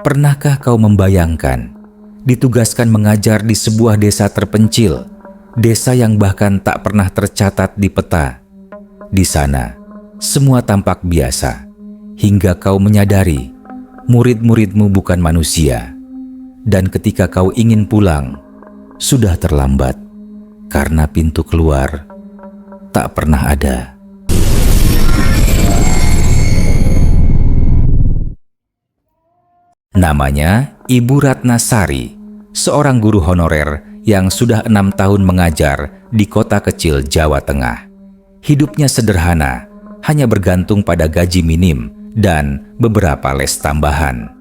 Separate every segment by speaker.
Speaker 1: Pernahkah kau membayangkan ditugaskan mengajar di sebuah desa terpencil, desa yang bahkan tak pernah tercatat di peta? Di sana, semua tampak biasa, hingga kau menyadari murid-muridmu bukan manusia. Dan ketika kau ingin pulang, sudah terlambat, karena pintu keluar tak pernah ada. Namanya Ibu Ratnasari, seorang guru honorer yang sudah 6 tahun mengajar di kota kecil Jawa Tengah. Hidupnya sederhana, hanya bergantung pada gaji minim dan beberapa les tambahan.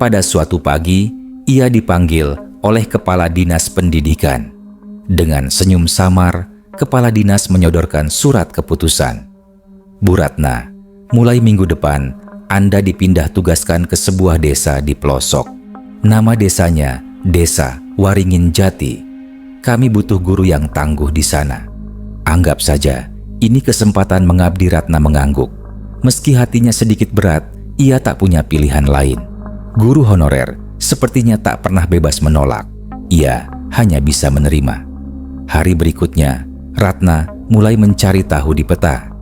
Speaker 1: Pada suatu pagi, ia dipanggil oleh Kepala Dinas Pendidikan. Dengan senyum samar, Kepala Dinas menyodorkan surat keputusan. Bu Ratna, mulai minggu depan, Anda dipindah tugaskan ke sebuah desa di pelosok. Nama desanya Desa Waringin Jati. Kami butuh guru yang tangguh di sana. Anggap saja, ini kesempatan mengabdi. Ratna mengangguk. Meski hatinya sedikit berat, ia tak punya pilihan lain. Guru honorer sepertinya tak pernah bebas menolak. Ia hanya bisa menerima. Hari berikutnya, Ratna mulai mencari tahu di peta.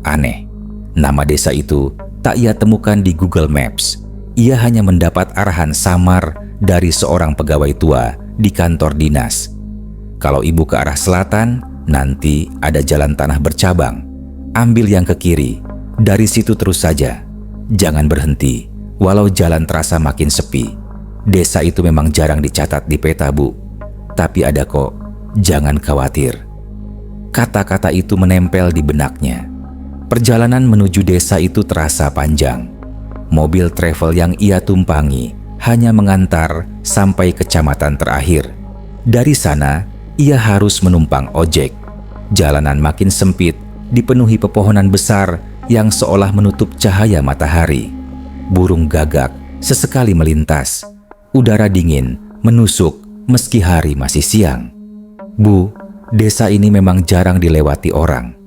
Speaker 1: Aneh, nama desa itu tak ia temukan di Google Maps. Ia hanya mendapat arahan samar dari seorang pegawai tua di kantor dinas. Kalau ibu ke arah selatan, nanti ada jalan tanah bercabang. Ambil yang ke kiri, dari situ terus saja. Jangan berhenti, walau jalan terasa makin sepi. Desa itu memang jarang dicatat di peta, Bu. Tapi ada kok, jangan khawatir. Kata-kata itu menempel di benaknya. Perjalanan menuju desa itu terasa panjang. Mobil travel yang ia tumpangi hanya mengantar sampai kecamatan terakhir. Dari sana, ia harus menumpang ojek. Jalanan makin sempit, dipenuhi pepohonan besar yang seolah menutup cahaya matahari. Burung gagak sesekali melintas. Udara dingin menusuk meski hari masih siang. Bu, desa ini memang jarang dilewati orang,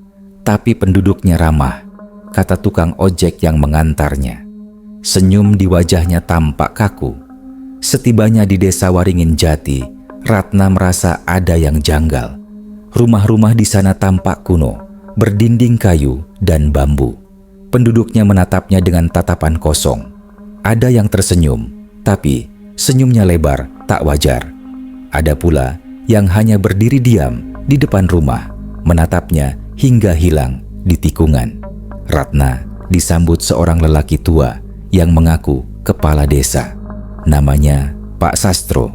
Speaker 1: tapi penduduknya ramah, kata tukang ojek yang mengantarnya. Senyum di wajahnya tampak kaku. Setibanya di desa Waringin Jati, Ratna merasa ada yang janggal. Rumah-rumah di sana tampak kuno, berdinding kayu dan bambu. Penduduknya menatapnya dengan tatapan kosong. Ada yang tersenyum, tapi senyumnya lebar, tak wajar. Ada pula yang hanya berdiri diam di depan rumah, menatapnya hingga hilang di tikungan. Ratna disambut seorang lelaki tua yang mengaku kepala desa. Namanya Pak Sastro.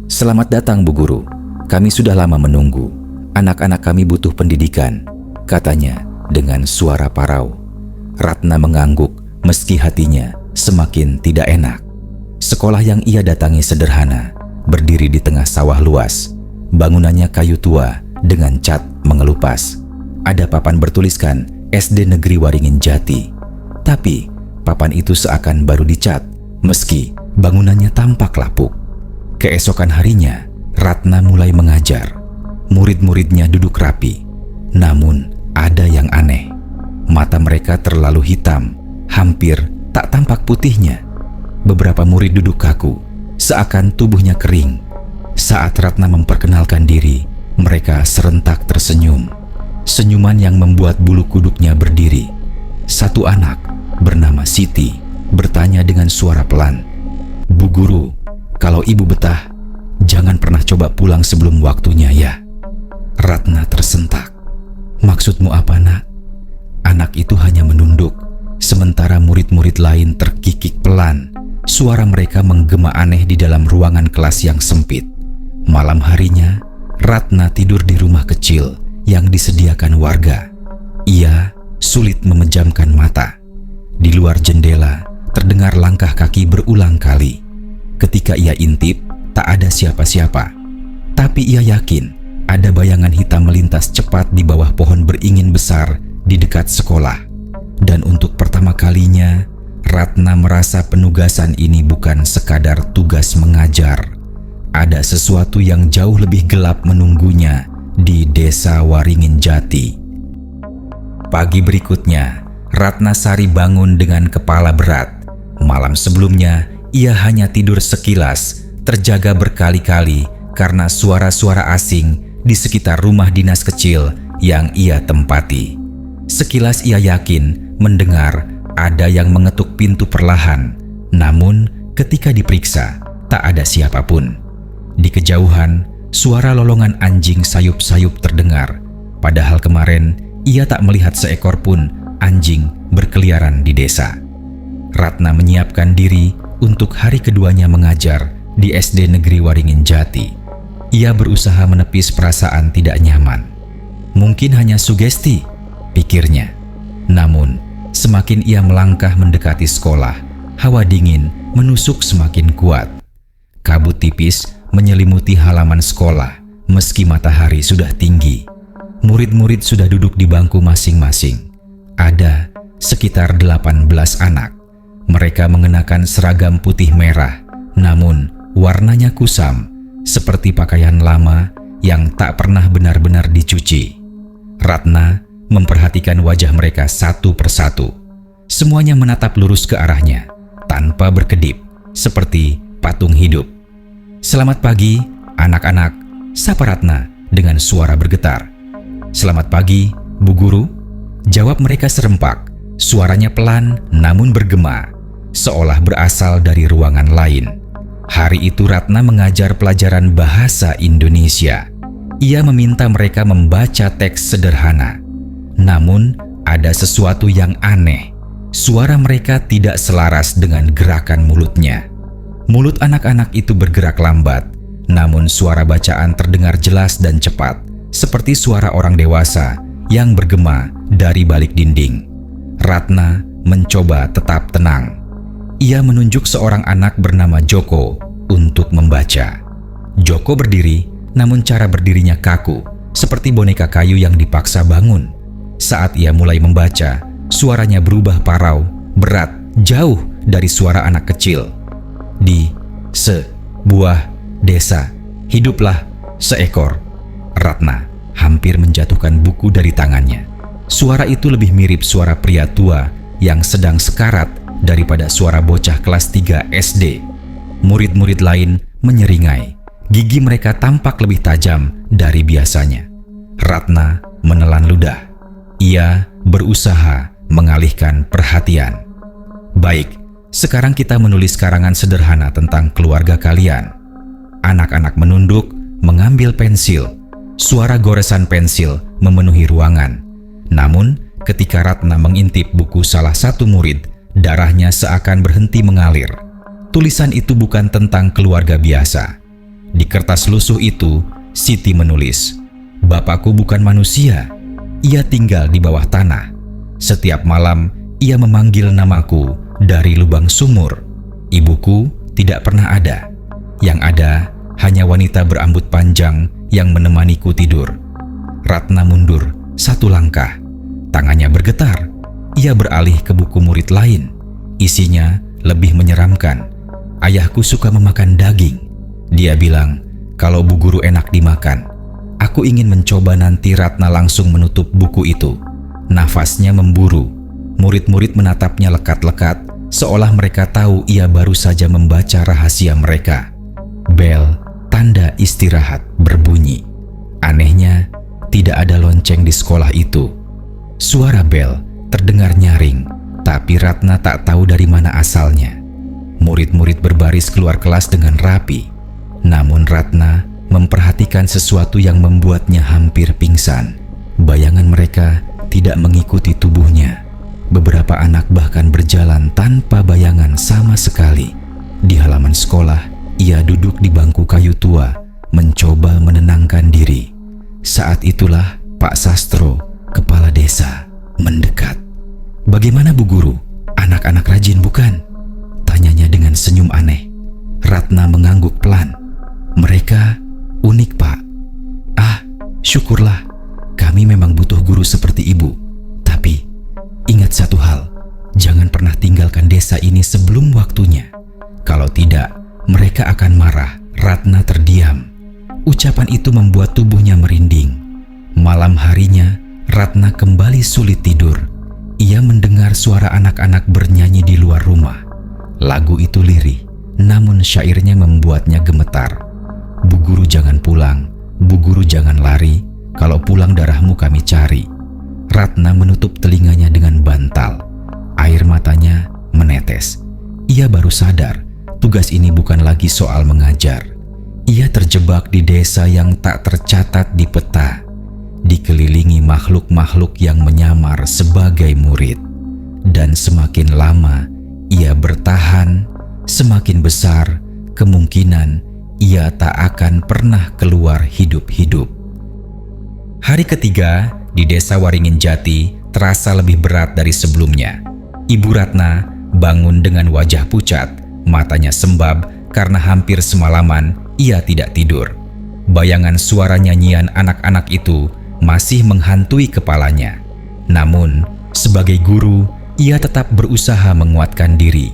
Speaker 1: Selamat datang, Bu Guru. Kami sudah lama menunggu. Anak-anak kami butuh pendidikan, katanya dengan suara parau. Ratna mengangguk meski hatinya semakin tidak enak. Sekolah yang ia datangi sederhana, berdiri di tengah sawah luas. Bangunannya kayu tua dengan cat mengelupas. Ada papan bertuliskan SD Negeri Waringin Jati. Tapi papan itu seakan baru dicat, meski bangunannya tampak lapuk. Keesokan harinya, Ratna mulai mengajar. Murid-muridnya duduk rapi. Namun ada yang aneh. Mata mereka terlalu hitam, hampir tak tampak putihnya. Beberapa murid duduk kaku, seakan tubuhnya kering. Saat Ratna memperkenalkan diri, mereka serentak tersenyum. Senyuman yang membuat bulu kuduknya berdiri. Satu anak bernama Siti bertanya dengan suara pelan, "Bu Guru, kalau ibu betah, jangan pernah coba pulang sebelum waktunya ya." Ratna tersentak. "Maksudmu apa, Nak?" Anak itu hanya menunduk, sementara murid-murid lain terkikik pelan. Suara mereka menggema aneh di dalam ruangan kelas yang sempit. Malam harinya, Ratna tidur di rumah kecil yang disediakan warga. Ia sulit memejamkan mata. Di luar jendela, terdengar langkah kaki berulang kali. Ketika ia intip, tak ada siapa-siapa. Tapi ia yakin ada bayangan hitam melintas cepat di bawah pohon beringin besar di dekat sekolah. Dan untuk pertama kalinya, Ratna merasa penugasan ini bukan sekadar tugas mengajar. Ada sesuatu yang jauh lebih gelap menunggunya di desa Waringin Jati. Pagi berikutnya, Ratnasari bangun dengan kepala berat. Malam sebelumnya, Ia hanya tidur sekilas, terjaga berkali-kali karena suara-suara asing di sekitar rumah dinas kecil yang ia tempati. Sekilas ia yakin mendengar ada yang mengetuk pintu perlahan, namun ketika diperiksa tak ada siapapun. Di kejauhan, suara lolongan anjing sayup-sayup terdengar, padahal kemarin ia tak melihat seekor pun anjing berkeliaran di desa. Ratna menyiapkan diri untuk hari keduanya mengajar di SD Negeri Waringin Jati. Ia berusaha menepis perasaan tidak nyaman. Mungkin hanya sugesti, pikirnya. Namun, semakin ia melangkah mendekati sekolah, hawa dingin menusuk semakin kuat. Kabut tipis menyelimuti halaman sekolah meski matahari sudah tinggi. Murid-murid sudah duduk di bangku masing-masing. Ada sekitar 18 anak. Mereka mengenakan seragam putih merah, namun warnanya kusam, seperti pakaian lama yang tak pernah benar-benar dicuci. Ratna memperhatikan wajah mereka satu persatu. Semuanya menatap lurus ke arahnya, tanpa berkedip, seperti patung hidup. "Selamat pagi, anak-anak," sapa Ratna dengan suara bergetar. "Selamat pagi, Bu Guru," jawab mereka serempak. Suaranya pelan namun bergema, seolah berasal dari ruangan lain. Hari itu Ratna mengajar pelajaran bahasa Indonesia. Ia meminta mereka membaca teks sederhana. Namun ada sesuatu yang aneh. Suara mereka tidak selaras dengan gerakan mulutnya. Mulut anak-anak itu bergerak lambat, namun suara bacaan terdengar jelas dan cepat, seperti suara orang dewasa yang bergema dari balik dinding. Ratna mencoba tetap tenang. Ia menunjuk seorang anak bernama Joko untuk membaca. Joko berdiri, namun cara berdirinya kaku, seperti boneka kayu yang dipaksa bangun. Saat ia mulai membaca, suaranya berubah parau, berat, jauh dari suara anak kecil. "Di sebuah desa, hiduplah seekor." Ratna hampir menjatuhkan buku dari tangannya. Suara itu lebih mirip suara pria tua yang sedang sekarat daripada suara bocah kelas 3 SD. Murid-murid lain menyeringai. Gigi mereka tampak lebih tajam dari biasanya. Ratna menelan ludah. Ia berusaha mengalihkan perhatian. "Baik, sekarang kita menulis karangan sederhana tentang keluarga kalian." Anak-anak menunduk, mengambil pensil. Suara goresan pensil memenuhi ruangan. Namun, ketika Ratna mengintip buku salah satu murid, darahnya seakan berhenti mengalir. Tulisan itu bukan tentang keluarga biasa. Di kertas lusuh itu, Siti menulis, "Bapakku bukan manusia. Ia tinggal di bawah tanah. Setiap malam, ia memanggil namaku dari lubang sumur. Ibuku tidak pernah ada. Yang ada hanya wanita berambut panjang yang menemaniku tidur." Ratna mundur satu langkah. Tangannya bergetar. Ia beralih ke buku murid lain. Isinya lebih menyeramkan. "Ayahku suka memakan daging. Dia bilang, kalau Bu Guru enak dimakan." Aku ingin mencoba nanti. Ratna langsung menutup buku itu. Nafasnya memburu. Murid-murid menatapnya lekat-lekat, seolah mereka tahu ia baru saja membaca rahasia mereka. Bel, tanda istirahat, berbunyi. Anehnya, tidak ada lonceng di sekolah itu. Suara bel terdengar nyaring, tapi Ratna tak tahu dari mana asalnya. Murid-murid berbaris keluar kelas dengan rapi. Namun Ratna memperhatikan sesuatu yang membuatnya hampir pingsan. Bayangan mereka tidak mengikuti tubuhnya. Beberapa anak bahkan berjalan tanpa bayangan sama sekali. Di halaman sekolah, ia duduk di bangku kayu tua, mencoba menenangkan diri. Saat itulah Pak Sastro, kepala desa, mendekat. "Bagaimana Bu Guru? Anak-anak rajin bukan?" tanyanya dengan senyum aneh. Ratna mengangguk pelan. "Mereka unik, Pak." "Ah, syukurlah. Kami memang butuh guru seperti Ibu. Tapi ingat satu hal, jangan pernah tinggalkan desa ini sebelum waktunya. Kalau tidak, mereka akan marah." Ratna terdiam. Ucapan itu membuat tubuhnya merinding. Malam harinya, Ratna kembali sulit tidur. Ia mendengar suara anak-anak bernyanyi di luar rumah. Lagu itu lirih, namun syairnya membuatnya gemetar. Bu guru jangan pulang, bu guru jangan lari, kalau pulang darahmu kami cari. Ratna menutup telinganya dengan bantal. Air matanya menetes. Ia baru sadar, tugas ini bukan lagi soal mengajar. Ia terjebak di desa yang tak tercatat di peta, dikelilingi makhluk-makhluk yang menyamar sebagai murid. Dan semakin lama ia bertahan, semakin besar kemungkinan ia tak akan pernah keluar hidup-hidup. Hari ketiga di desa Waringin Jati terasa lebih berat dari sebelumnya. Ibu Ratna bangun dengan wajah pucat, matanya sembab karena hampir semalaman ia tidak tidur. Bayangan suara nyanyian anak-anak itu masih menghantui kepalanya. Namun, sebagai guru, ia tetap berusaha menguatkan diri.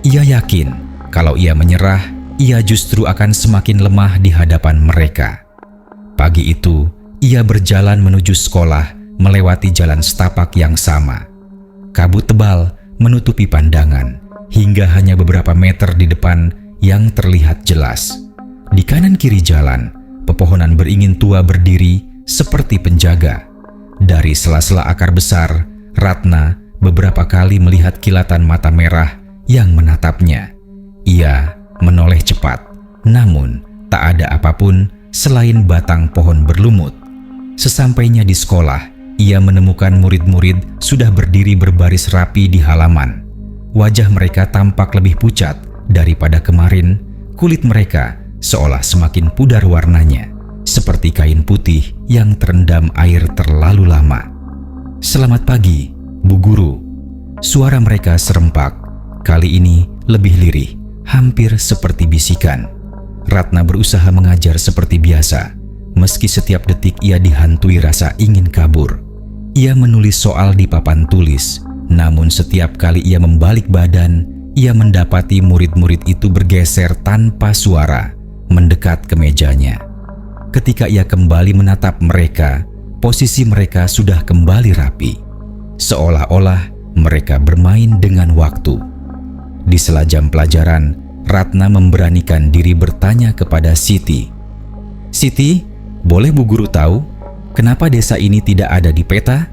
Speaker 1: Ia yakin kalau ia menyerah, ia justru akan semakin lemah di hadapan mereka. Pagi itu, ia berjalan menuju sekolah melewati jalan setapak yang sama. Kabut tebal menutupi pandangan hingga hanya beberapa meter di depan yang terlihat jelas. Di kanan kiri jalan, pepohonan beringin tua berdiri seperti penjaga. Dari sela-sela akar besar, Ratna beberapa kali melihat kilatan mata merah yang menatapnya. Ia menoleh cepat, namun tak ada apapun selain batang pohon berlumut. Sesampainya di sekolah, ia menemukan murid-murid sudah berdiri berbaris rapi di halaman. Wajah mereka tampak lebih pucat daripada kemarin. Kulit mereka seolah semakin pudar warnanya, seperti kain putih yang terendam air terlalu lama. "Selamat pagi, Bu Guru." Suara mereka serempak, kali ini lebih lirih, hampir seperti bisikan. Ratna berusaha mengajar seperti biasa, meski setiap detik ia dihantui rasa ingin kabur. Ia menulis soal di papan tulis, namun setiap kali ia membalik badan, ia mendapati murid-murid itu bergeser tanpa suara, mendekat ke mejanya. Ketika ia kembali menatap mereka, posisi mereka sudah kembali rapi, seolah-olah mereka bermain dengan waktu. Di sela jam pelajaran, Ratna memberanikan diri bertanya kepada Siti. "Siti, boleh Bu Guru tahu kenapa desa ini tidak ada di peta?"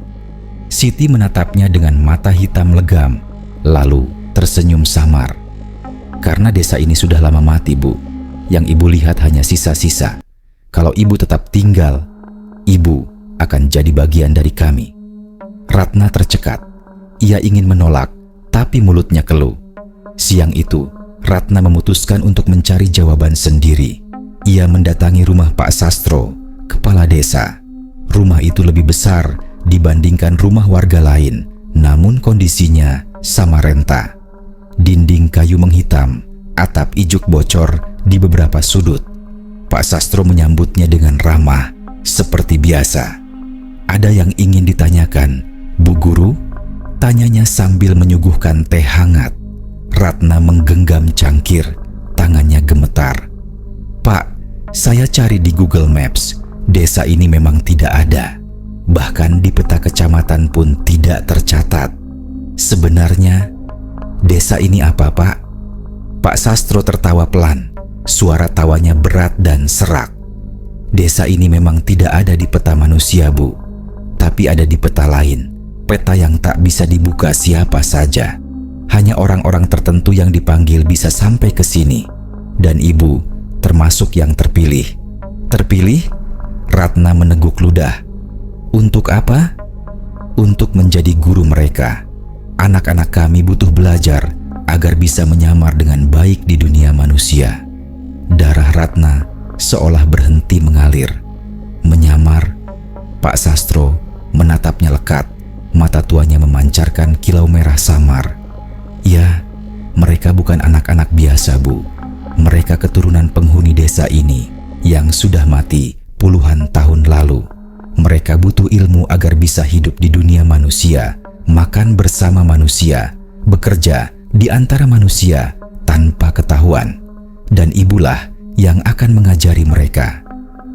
Speaker 1: Siti menatapnya dengan mata hitam legam, lalu tersenyum samar. "Karena desa ini sudah lama mati, Bu. Yang Ibu lihat hanya sisa-sisa. Kalau Ibu tetap tinggal, Ibu akan jadi bagian dari kami." Ratna tercekat. Ia ingin menolak, tapi mulutnya keluh. Siang itu, Ratna memutuskan untuk mencari jawaban sendiri. Ia mendatangi rumah Pak Sastro, kepala desa. Rumah itu lebih besar dibandingkan rumah warga lain, namun kondisinya sama renta. Dinding kayu menghitam, atap ijuk bocor di beberapa sudut. Pak Sastro menyambutnya dengan ramah, seperti biasa. "Ada yang ingin ditanyakan, Bu Guru?" tanyanya sambil menyuguhkan teh hangat. Ratna menggenggam cangkir, tangannya gemetar. "Pak, saya cari di Google Maps, desa ini memang tidak ada. Bahkan di peta kecamatan pun tidak tercatat. Sebenarnya, desa ini apa, Pak?" Pak Sastro tertawa pelan, suara tawanya berat dan serak. "Desa ini memang tidak ada di peta manusia, Bu. Tapi ada di peta lain, peta yang tak bisa dibuka siapa saja. Hanya orang-orang tertentu yang dipanggil bisa sampai ke sini. Dan Ibu termasuk yang terpilih." "Terpilih?" Ratna meneguk ludah. "Untuk apa?" "Untuk menjadi guru mereka. Anak-anak kami butuh belajar agar bisa menyamar dengan baik di dunia manusia." Darah Ratna seolah berhenti mengalir. "Menyamar?" Pak Sastro menatapnya lekat, mata tuanya memancarkan kilau merah samar. "Ya, mereka bukan anak-anak biasa, Bu. Mereka keturunan penghuni desa ini yang sudah mati puluhan tahun lalu. Mereka butuh ilmu agar bisa hidup di dunia manusia, makan bersama manusia, bekerja di antara manusia tanpa ketahuan. Dan Ibulah yang akan mengajari mereka.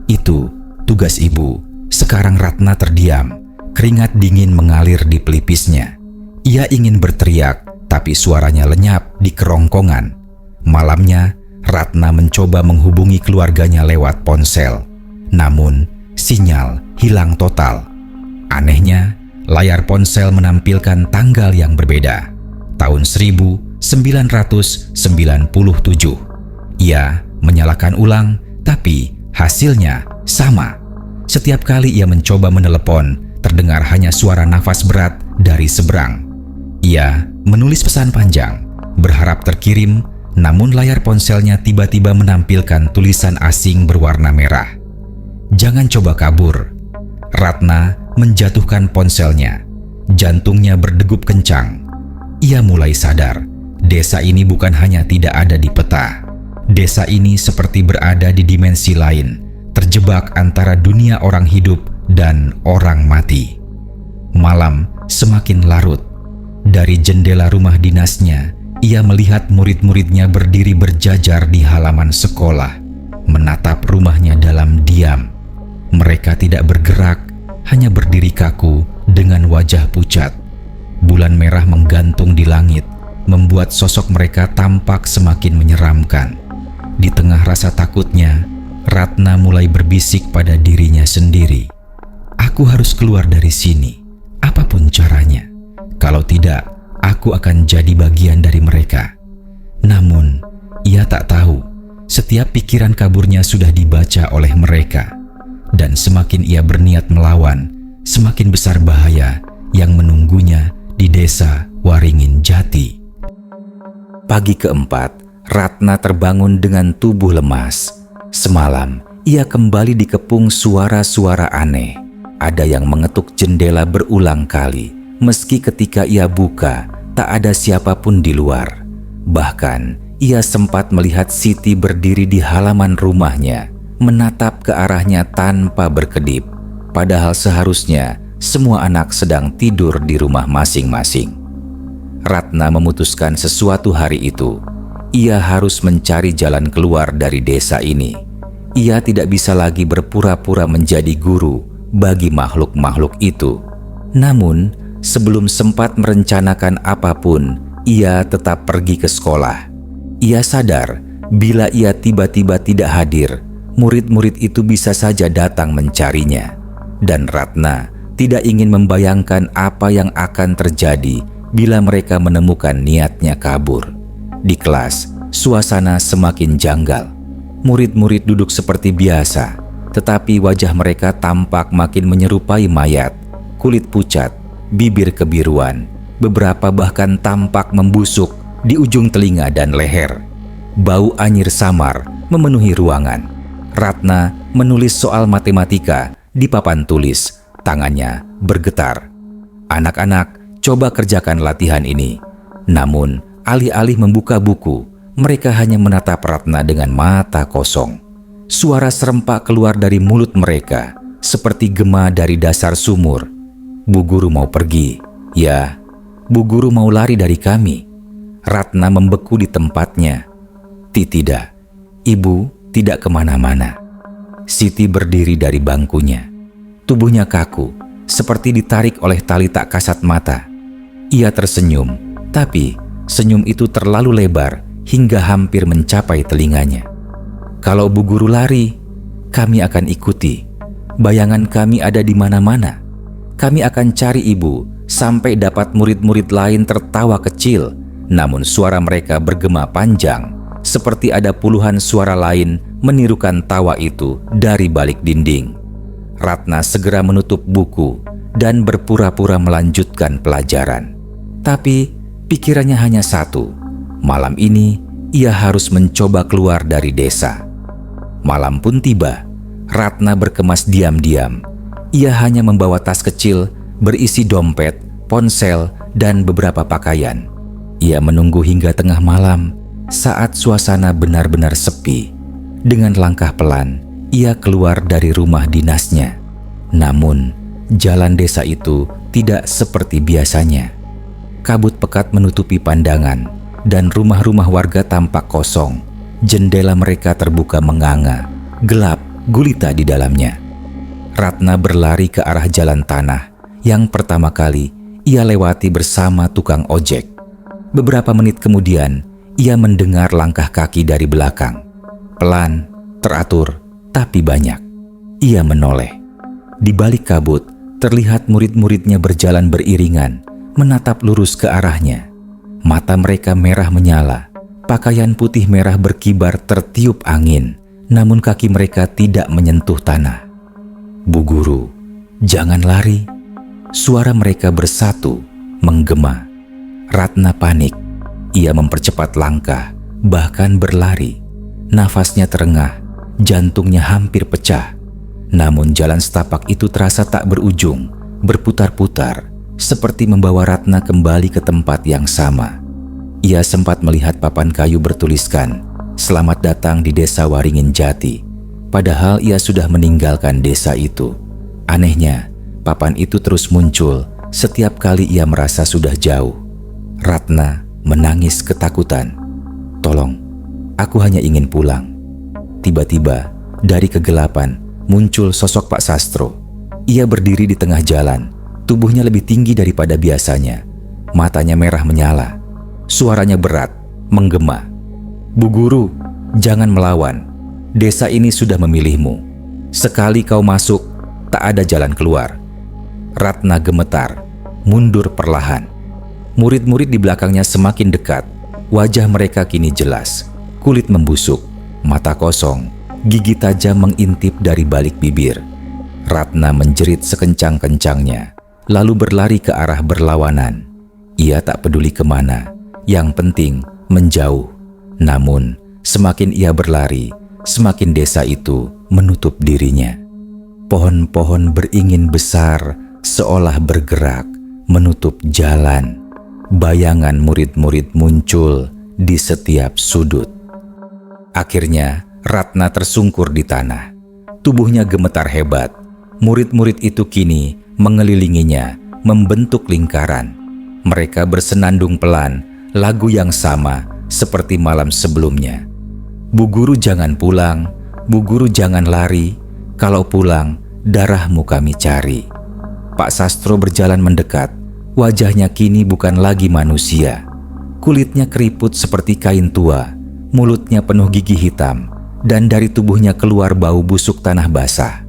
Speaker 1: Itu tugas Ibu." Sekarang Ratna terdiam, keringat dingin mengalir di pelipisnya. Ia ingin berteriak, tapi suaranya lenyap di kerongkongan. Malamnya, Ratna mencoba menghubungi keluarganya lewat ponsel. Namun, sinyal hilang total. Anehnya, layar ponsel menampilkan tanggal yang berbeda. Tahun 1997. Ia menyalakan ulang, tapi hasilnya sama. Setiap kali ia mencoba menelepon, terdengar hanya suara nafas berat dari seberang. Ia menulis pesan panjang, berharap terkirim, namun layar ponselnya tiba-tiba menampilkan tulisan asing berwarna merah. "Jangan coba kabur." Ratna menjatuhkan ponselnya. Jantungnya berdegup kencang. Ia mulai sadar, desa ini bukan hanya tidak ada di peta. Desa ini seperti berada di dimensi lain, terjebak antara dunia orang hidup dan orang mati. Malam semakin larut. Dari jendela rumah dinasnya, ia melihat murid-muridnya berdiri berjajar di halaman sekolah, menatap rumahnya dalam diam. Mereka tidak bergerak, hanya berdiri kaku dengan wajah pucat. Bulan merah menggantung di langit, membuat sosok mereka tampak semakin menyeramkan. Di tengah rasa takutnya, Ratna mulai berbisik pada dirinya sendiri. "Aku harus keluar dari sini, apapun caranya. Kalau tidak, aku akan jadi bagian dari mereka." Namun, ia tak tahu, setiap pikiran kaburnya sudah dibaca oleh mereka. Dan semakin ia berniat melawan, semakin besar bahaya yang menunggunya di desa Waringin Jati. Pagi keempat, Ratna terbangun dengan tubuh lemas. Semalam, ia kembali dikepung suara-suara aneh. Ada yang mengetuk jendela berulang kali. Meski ketika ia buka, tak ada siapapun di luar. Bahkan, ia sempat melihat Siti berdiri di halaman rumahnya, menatap ke arahnya tanpa berkedip. Padahal seharusnya semua anak sedang tidur di rumah masing-masing. Ratna memutuskan sesuatu hari itu. Ia harus mencari jalan keluar dari desa ini. Ia tidak bisa lagi berpura-pura menjadi guru bagi makhluk-makhluk itu. Namun, sebelum sempat merencanakan apapun, ia tetap pergi ke sekolah. Ia sadar bila ia tiba-tiba tidak hadir, murid-murid itu bisa saja datang mencarinya. Dan Ratna tidak ingin membayangkan apa yang akan terjadi bila mereka menemukan niatnya kabur. Di kelas, suasana semakin janggal. Murid-murid duduk seperti biasa, tetapi wajah mereka tampak makin menyerupai mayat. Kulit pucat, bibir kebiruan, beberapa bahkan tampak membusuk di ujung telinga dan leher. Bau anyir samar memenuhi ruangan. Ratna menulis soal matematika di papan tulis, tangannya bergetar. "Anak-anak, coba kerjakan latihan ini." Namun, alih-alih membuka buku, mereka hanya menatap Ratna dengan mata kosong. Suara serempak keluar dari mulut mereka, seperti gema dari dasar sumur. "Bu guru mau pergi." "Ya, Bu guru mau lari dari kami." Ratna membeku di tempatnya. "Tidak, Ibu tidak kemana-mana." Siti berdiri dari bangkunya. Tubuhnya kaku, seperti ditarik oleh tali tak kasat mata. Ia tersenyum, tapi senyum itu terlalu lebar hingga hampir mencapai telinganya. "Kalau Bu guru lari, kami akan ikuti. Bayangan kami ada di mana-mana. Kami akan cari Ibu sampai dapat murid-murid lain tertawa kecil, namun suara mereka bergema panjang, seperti ada puluhan suara lain menirukan tawa itu dari balik dinding." Ratna segera menutup buku dan berpura-pura melanjutkan pelajaran. Tapi pikirannya hanya satu, malam ini ia harus mencoba keluar dari desa. Malam pun tiba. Ratna berkemas diam-diam. Ia hanya membawa tas kecil berisi dompet, ponsel, dan beberapa pakaian. Ia menunggu hingga tengah malam saat suasana benar-benar sepi. Dengan langkah pelan, ia keluar dari rumah dinasnya. Namun, jalan desa itu tidak seperti biasanya. Kabut pekat menutupi pandangan, dan rumah-rumah warga tampak kosong. Jendela mereka terbuka menganga, gelap gulita di dalamnya. Ratna berlari ke arah jalan tanah yang pertama kali ia lewati bersama tukang ojek. Beberapa menit kemudian, ia mendengar langkah kaki dari belakang. Pelan, teratur, tapi banyak. Ia menoleh. Di balik kabut, terlihat murid-muridnya berjalan beriringan, menatap lurus ke arahnya. Mata mereka merah menyala. Pakaian putih merah berkibar tertiup angin, namun kaki mereka tidak menyentuh tanah. "Bu Guru, jangan lari." Suara mereka bersatu, menggema. Ratna panik. Ia mempercepat langkah, bahkan berlari. Nafasnya terengah, jantungnya hampir pecah. Namun jalan setapak itu terasa tak berujung, berputar-putar, seperti membawa Ratna kembali ke tempat yang sama. Ia sempat melihat papan kayu bertuliskan, "Selamat datang di Desa Waringin Jati." Padahal ia sudah meninggalkan desa itu. Anehnya, papan itu terus muncul setiap kali ia merasa sudah jauh. Ratna menangis ketakutan. "Tolong, aku hanya ingin pulang." Tiba-tiba, dari kegelapan, muncul sosok Pak Sastro. Ia berdiri di tengah jalan, tubuhnya lebih tinggi daripada biasanya. Matanya merah menyala. Suaranya berat, menggema. "Bu Guru, jangan melawan. Desa ini sudah memilihmu. Sekali kau masuk, tak ada jalan keluar." Ratna gemetar, mundur perlahan. Murid-murid di belakangnya semakin dekat. Wajah mereka kini jelas. Kulit membusuk, mata kosong, gigi tajam mengintip dari balik bibir. Ratna menjerit sekencang-kencangnya, lalu berlari ke arah berlawanan. Ia tak peduli kemana, yang penting menjauh. Namun, semakin ia berlari, semakin desa itu menutup dirinya. Pohon-pohon beringin besar seolah bergerak, menutup jalan. Bayangan murid-murid muncul di setiap sudut. Akhirnya, Ratna tersungkur di tanah. Tubuhnya gemetar hebat. Murid-murid itu kini mengelilinginya, membentuk lingkaran. Mereka bersenandung pelan, lagu yang sama seperti malam sebelumnya. "Bu Guru jangan pulang, Bu Guru jangan lari. Kalau pulang, darahmu kami cari." Pak Sastro berjalan mendekat. Wajahnya kini bukan lagi manusia. Kulitnya keriput seperti kain tua, mulutnya penuh gigi hitam, dan dari tubuhnya keluar bau busuk tanah basah.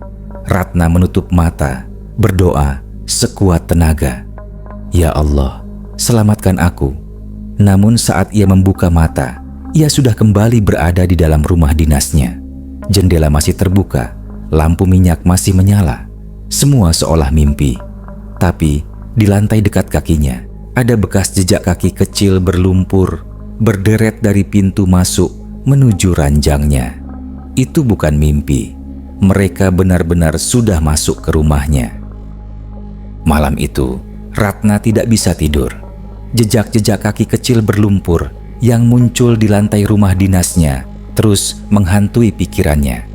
Speaker 1: Ratna menutup mata, berdoa sekuat tenaga. "Ya Allah, selamatkan aku." Namun saat ia membuka mata, ia sudah kembali berada di dalam rumah dinasnya. Jendela masih terbuka, lampu minyak masih menyala. Semua seolah mimpi. Tapi di lantai dekat kakinya ada bekas jejak kaki kecil berlumpur, berderet dari pintu masuk menuju ranjangnya. Itu bukan mimpi. Mereka benar-benar sudah masuk ke rumahnya. Malam itu, Ratna tidak bisa tidur. Jejak-jejak kaki kecil berlumpur yang muncul di lantai rumah dinasnya terus menghantui pikirannya.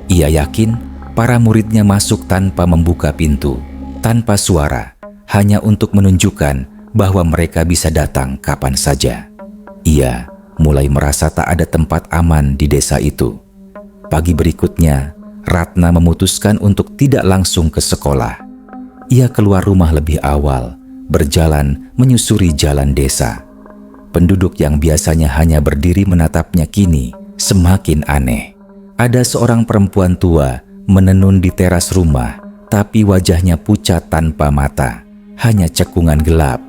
Speaker 1: Ia yakin para muridnya masuk tanpa membuka pintu, tanpa suara, hanya untuk menunjukkan bahwa mereka bisa datang kapan saja. Ia mulai merasa tak ada tempat aman di desa itu. Pagi berikutnya, Ratna memutuskan untuk tidak langsung ke sekolah. Ia keluar rumah lebih awal, berjalan menyusuri jalan desa. Penduduk yang biasanya hanya berdiri menatapnya kini semakin aneh. Ada seorang perempuan tua menenun di teras rumah, tapi wajahnya pucat tanpa mata. Hanya cekungan gelap.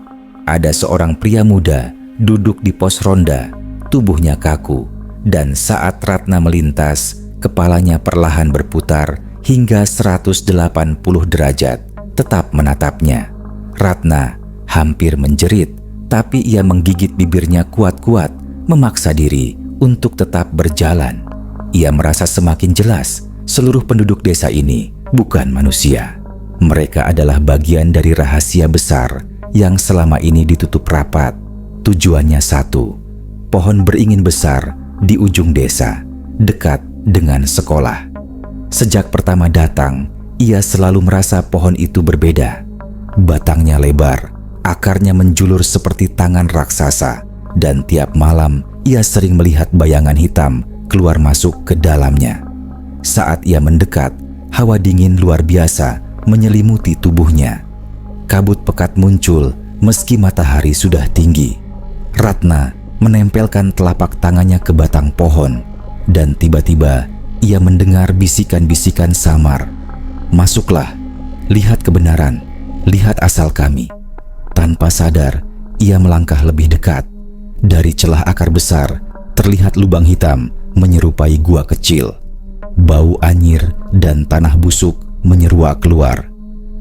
Speaker 1: Ada seorang pria muda duduk di pos ronda, tubuhnya kaku, dan saat Ratna melintas, kepalanya perlahan berputar hingga 180 derajat, tetap menatapnya. Ratna hampir menjerit, tapi ia menggigit bibirnya kuat-kuat, memaksa diri untuk tetap berjalan. Ia merasa semakin jelas seluruh penduduk desa ini bukan manusia. Mereka adalah bagian dari rahasia besar yang selama ini ditutup rapat. Tujuannya satu, pohon beringin besar di ujung desa, dekat dengan sekolah. Sejak pertama datang, ia selalu merasa pohon itu berbeda. Batangnya lebar, akarnya menjulur seperti tangan raksasa, dan tiap malam ia sering melihat bayangan hitam keluar masuk ke dalamnya. Saat ia mendekat, hawa dingin luar biasa menyelimuti tubuhnya. Kabut pekat muncul meski matahari sudah tinggi. Ratna menempelkan telapak tangannya ke batang pohon, dan tiba-tiba ia mendengar bisikan-bisikan samar. "Masuklah, lihat kebenaran, lihat asal kami." Tanpa sadar, ia melangkah lebih dekat. Dari celah akar besar, terlihat lubang hitam menyerupai gua kecil. Bau anyir dan tanah busuk menyeruak keluar.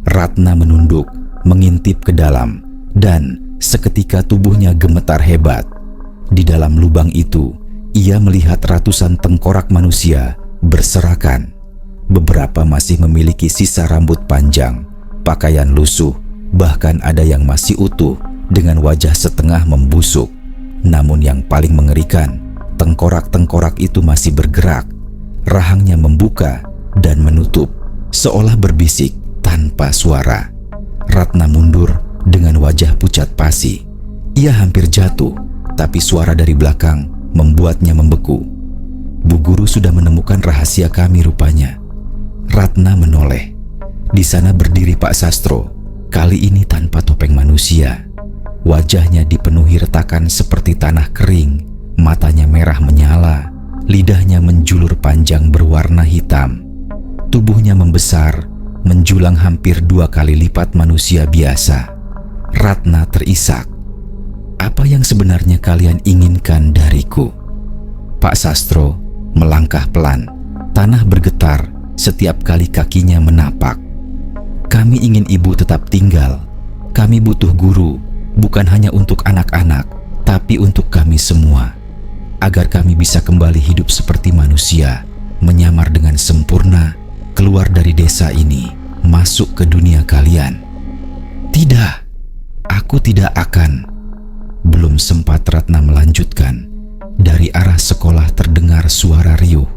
Speaker 1: Ratna menunduk, mengintip ke dalam, dan seketika tubuhnya gemetar hebat. Di dalam lubang itu, ia melihat ratusan tengkorak manusia berserakan. Beberapa masih memiliki sisa rambut panjang, pakaian lusuh, bahkan ada yang masih utuh dengan wajah setengah membusuk. Namun yang paling mengerikan, tengkorak-tengkorak itu masih bergerak. Rahangnya membuka dan menutup, seolah berbisik tanpa suara. Ratna mundur dengan wajah pucat pasi. Ia hampir jatuh, tapi suara dari belakang membuatnya membeku. "Bu Guru sudah menemukan rahasia kami rupanya." Ratna menoleh. Di sana berdiri Pak Sastro, kali ini tanpa topeng manusia. Wajahnya dipenuhi retakan seperti tanah kering, matanya merah menyala, lidahnya menjulur panjang berwarna hitam. Tubuhnya membesar, menjulang hampir 2 kali lipat manusia biasa. Ratna terisak. "Apa yang sebenarnya kalian inginkan dariku?" Pak Sastro melangkah pelan. Tanah bergetar setiap kali kakinya menapak. "Kami ingin ibu tetap tinggal. Kami butuh guru, bukan hanya untuk anak-anak, tapi untuk kami semua. Agar kami bisa kembali hidup seperti manusia, menyamar dengan sempurna, keluar dari desa ini, masuk ke dunia kalian." "Tidak, aku tidak akan." Belum sempat Ratna melanjutkan, dari arah sekolah terdengar suara riuh.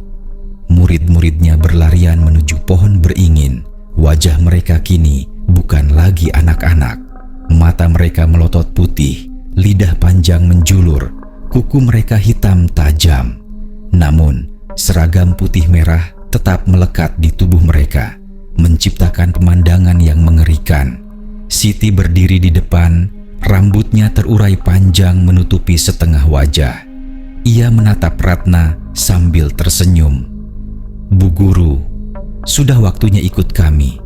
Speaker 1: Murid-muridnya berlarian menuju pohon beringin. Wajah mereka kini bukan lagi anak-anak. Mata mereka melotot putih, lidah panjang menjulur, kuku mereka hitam tajam. Namun, seragam putih merah tetap melekat di tubuh mereka, menciptakan pemandangan yang mengerikan. Siti berdiri di depan, rambutnya terurai panjang menutupi setengah wajah. Ia menatap Ratna sambil tersenyum. "Bu Guru, sudah waktunya ikut kami."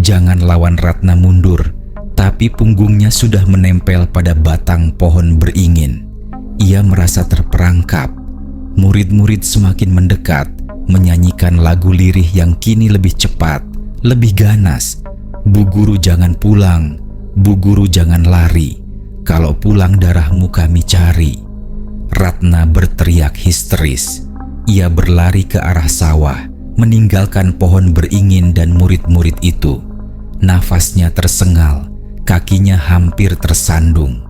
Speaker 1: Jangan lawan Ratna mundur, tapi punggungnya sudah menempel pada batang pohon beringin. Ia merasa terperangkap. Murid-murid semakin mendekat, menyanyikan lagu lirih yang kini lebih cepat, lebih ganas. "Bu Guru jangan pulang, Bu Guru jangan lari. Kalau pulang darahmu kami cari." Ratna berteriak histeris. Ia berlari ke arah sawah, meninggalkan pohon beringin dan murid-murid itu. Nafasnya tersengal, kakinya hampir tersandung.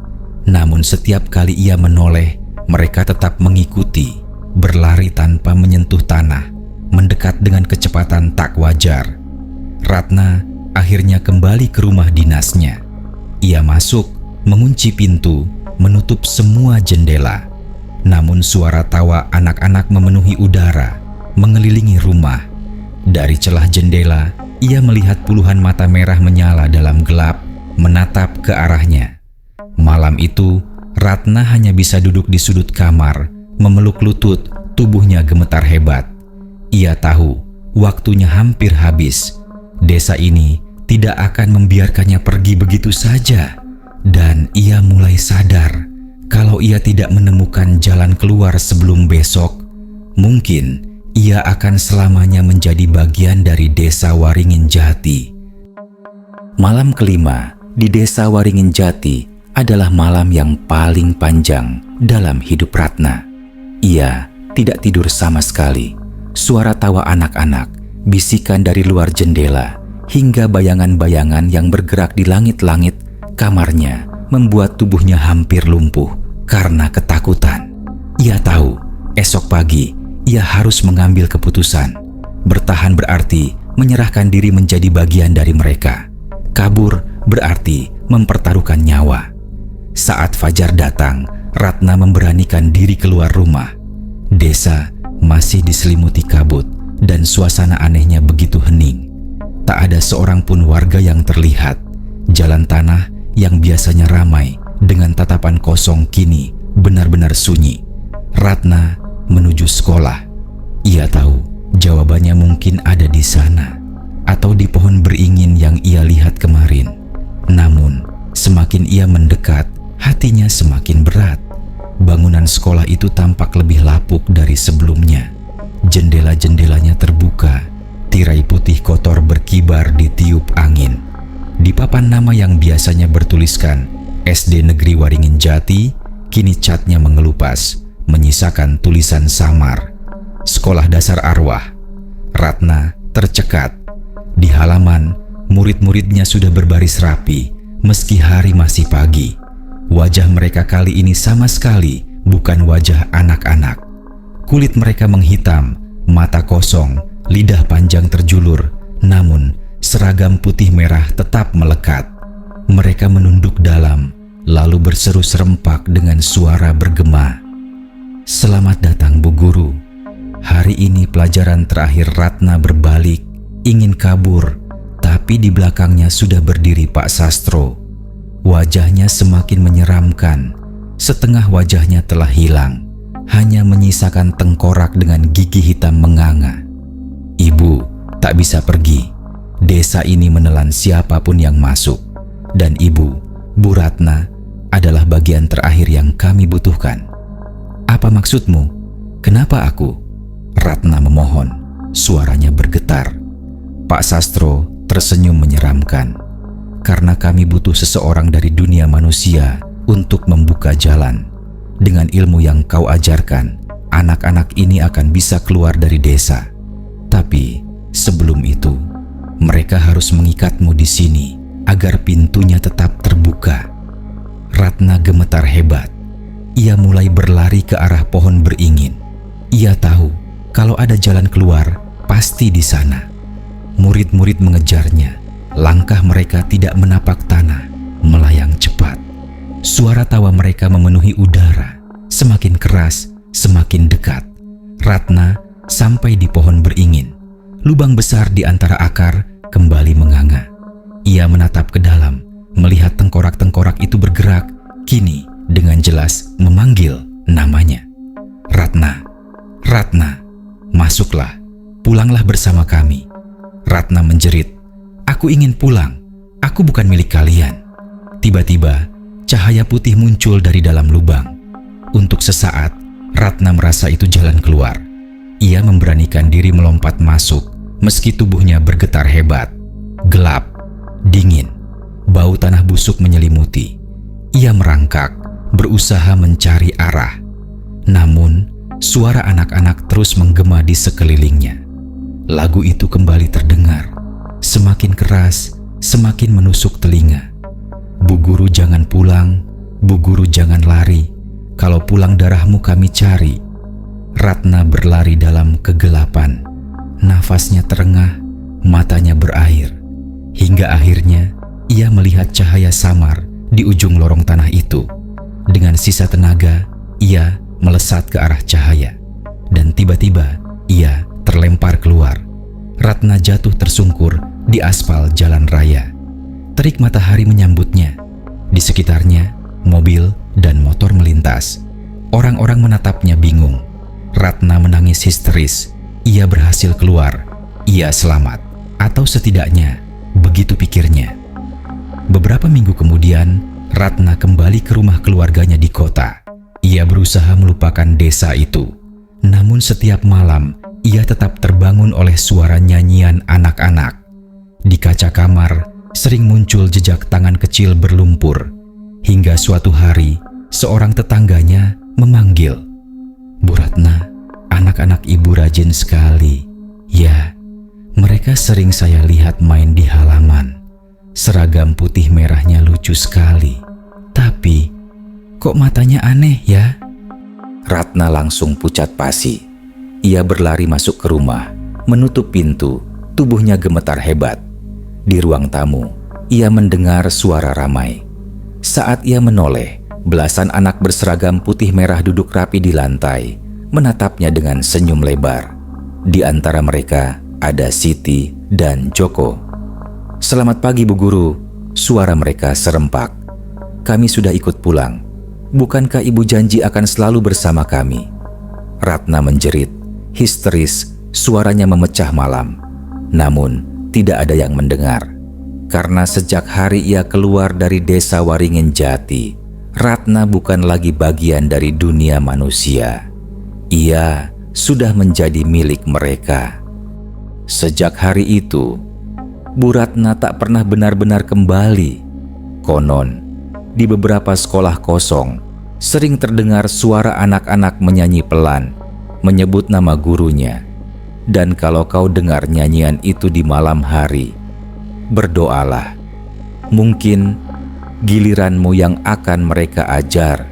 Speaker 1: Namun setiap kali ia menoleh, mereka tetap mengikuti, berlari tanpa menyentuh tanah, mendekat dengan kecepatan tak wajar. Ratna akhirnya kembali ke rumah dinasnya. Ia masuk, mengunci pintu, menutup semua jendela. Namun suara tawa anak-anak memenuhi udara, mengelilingi rumah. Dari celah jendela, ia melihat puluhan mata merah menyala dalam gelap, menatap ke arahnya. Malam itu, Ratna hanya bisa duduk di sudut kamar, memeluk lutut, tubuhnya gemetar hebat. Ia tahu, waktunya hampir habis. Desa ini tidak akan membiarkannya pergi begitu saja. Dan ia mulai sadar, kalau ia tidak menemukan jalan keluar sebelum besok, mungkin ia akan selamanya menjadi bagian dari desa Waringin Jati. Malam kelima di desa Waringin Jati adalah malam yang paling panjang dalam hidup Ratna. Ia tidak tidur sama sekali. Suara tawa anak-anak, bisikan dari luar jendela, hingga bayangan-bayangan yang bergerak di langit-langit kamarnya membuat tubuhnya hampir lumpuh karena ketakutan. Ia tahu esok pagi ia harus mengambil keputusan. Bertahan berarti menyerahkan diri menjadi bagian dari mereka. Kabur berarti mempertaruhkan nyawa. Saat fajar datang, Ratna memberanikan diri keluar rumah. Desa masih diselimuti kabut dan suasana anehnya begitu hening. Tak ada seorang pun warga yang terlihat. Jalan tanah yang biasanya ramai dengan tatapan kosong kini benar-benar sunyi. Ratna menuju sekolah. Ia tahu jawabannya mungkin ada di sana atau di pohon beringin yang ia lihat kemarin. Namun, semakin ia mendekat, hatinya semakin berat. Bangunan sekolah itu tampak lebih lapuk dari sebelumnya. Jendela-jendelanya terbuka, tirai putih kotor berkibar ditiup angin. Di papan nama yang biasanya bertuliskan SD Negeri Waringin Jati, kini catnya mengelupas, menyisakan tulisan samar, Sekolah Dasar Arwah. Ratna tercekat. Di halaman, murid-muridnya sudah berbaris rapi, meski hari masih pagi. Wajah mereka kali ini sama sekali bukan wajah anak-anak. Kulit mereka menghitam, mata kosong, lidah panjang terjulur, namun seragam putih merah tetap melekat. Mereka menunduk dalam, lalu berseru serempak dengan suara bergema. "Selamat datang, Bu Guru." Hari ini pelajaran terakhir. Ratna berbalik, ingin kabur, tapi di belakangnya sudah berdiri Pak Sastro. Wajahnya semakin menyeramkan. Setengah wajahnya telah hilang, hanya menyisakan tengkorak dengan gigi hitam menganga. "Ibu tak bisa pergi. Desa ini menelan siapapun yang masuk. Dan Ibu, Bu Ratna, adalah bagian terakhir yang kami butuhkan." "Apa maksudmu? Kenapa aku?" Ratna memohon, suaranya bergetar. Pak Sastro tersenyum menyeramkan. "Karena kami butuh seseorang dari dunia manusia untuk membuka jalan. Dengan ilmu yang kau ajarkan, anak-anak ini akan bisa keluar dari desa. Tapi sebelum itu, mereka harus mengikatmu di sini agar pintunya tetap terbuka." Ratna gemetar hebat. Ia mulai berlari ke arah pohon beringin. Ia tahu kalau ada jalan keluar, pasti di sana. Murid-murid mengejarnya. Langkah mereka tidak menapak tanah, melayang cepat. Suara tawa mereka memenuhi udara, semakin keras, semakin dekat. Ratna sampai di pohon beringin. Lubang besar di antara akar kembali menganga. Ia menatap ke dalam, melihat tengkorak-tengkorak itu bergerak, kini dengan jelas memanggil namanya. "Ratna, Ratna, masuklah, pulanglah bersama kami." Ratna menjerit, "Aku ingin pulang, aku bukan milik kalian." Tiba-tiba, cahaya putih muncul dari dalam lubang. Untuk sesaat, Ratna merasa itu jalan keluar. Ia memberanikan diri melompat masuk, meski tubuhnya bergetar hebat. Gelap, dingin, bau tanah busuk menyelimuti. Ia merangkak, berusaha mencari arah. Namun, suara anak-anak terus menggema di sekelilingnya. Lagu itu kembali terdengar, semakin keras, semakin menusuk telinga. "Bu Guru jangan pulang, Bu Guru jangan lari. Kalau pulang darahmu kami cari." Ratna berlari dalam kegelapan. Nafasnya terengah, matanya berair. Hingga akhirnya, ia melihat cahaya samar di ujung lorong tanah itu. Dengan sisa tenaga, ia melesat ke arah cahaya. Dan tiba-tiba, ia terlempar keluar. Ratna jatuh tersungkur di aspal jalan raya. Terik matahari menyambutnya. Di sekitarnya, mobil dan motor melintas. Orang-orang menatapnya bingung. Ratna menangis histeris. Ia berhasil keluar. Ia selamat. Atau setidaknya, begitu pikirnya. Beberapa minggu kemudian, Ratna kembali ke rumah keluarganya di kota. Ia berusaha melupakan desa itu. Namun setiap malam, ia tetap terbangun oleh suara nyanyian anak-anak. Di kaca kamar, sering muncul jejak tangan kecil berlumpur. Hingga suatu hari, seorang tetangganya memanggil, "Bu Ratna, anak-anak ibu rajin sekali. Ya, mereka sering saya lihat main di halaman. Seragam putih merahnya lucu sekali. Tapi, kok matanya aneh ya?" Ratna langsung pucat pasi. Ia berlari masuk ke rumah, menutup pintu, tubuhnya gemetar hebat. Di ruang tamu, ia mendengar suara ramai. Saat ia menoleh, belasan anak berseragam putih merah duduk rapi di lantai, menatapnya dengan senyum lebar. Di antara mereka ada Siti dan Joko. "Selamat pagi Bu Guru," suara mereka serempak. "Kami sudah ikut pulang. Bukankah ibu janji akan selalu bersama kami?" Ratna menjerit, histeris, suaranya memecah malam. Namun, tidak ada yang mendengar. Karena sejak hari ia keluar dari desa Waringin Jati, Ratna bukan lagi bagian dari dunia manusia. Ia sudah menjadi milik mereka. Sejak hari itu, Bu Ratna tak pernah benar-benar kembali. Konon, di beberapa sekolah kosong, sering terdengar suara anak-anak menyanyi pelan, menyebut nama gurunya. Dan kalau kau dengar nyanyian itu di malam hari, berdoalah. Mungkin giliranmu yang akan mereka ajar.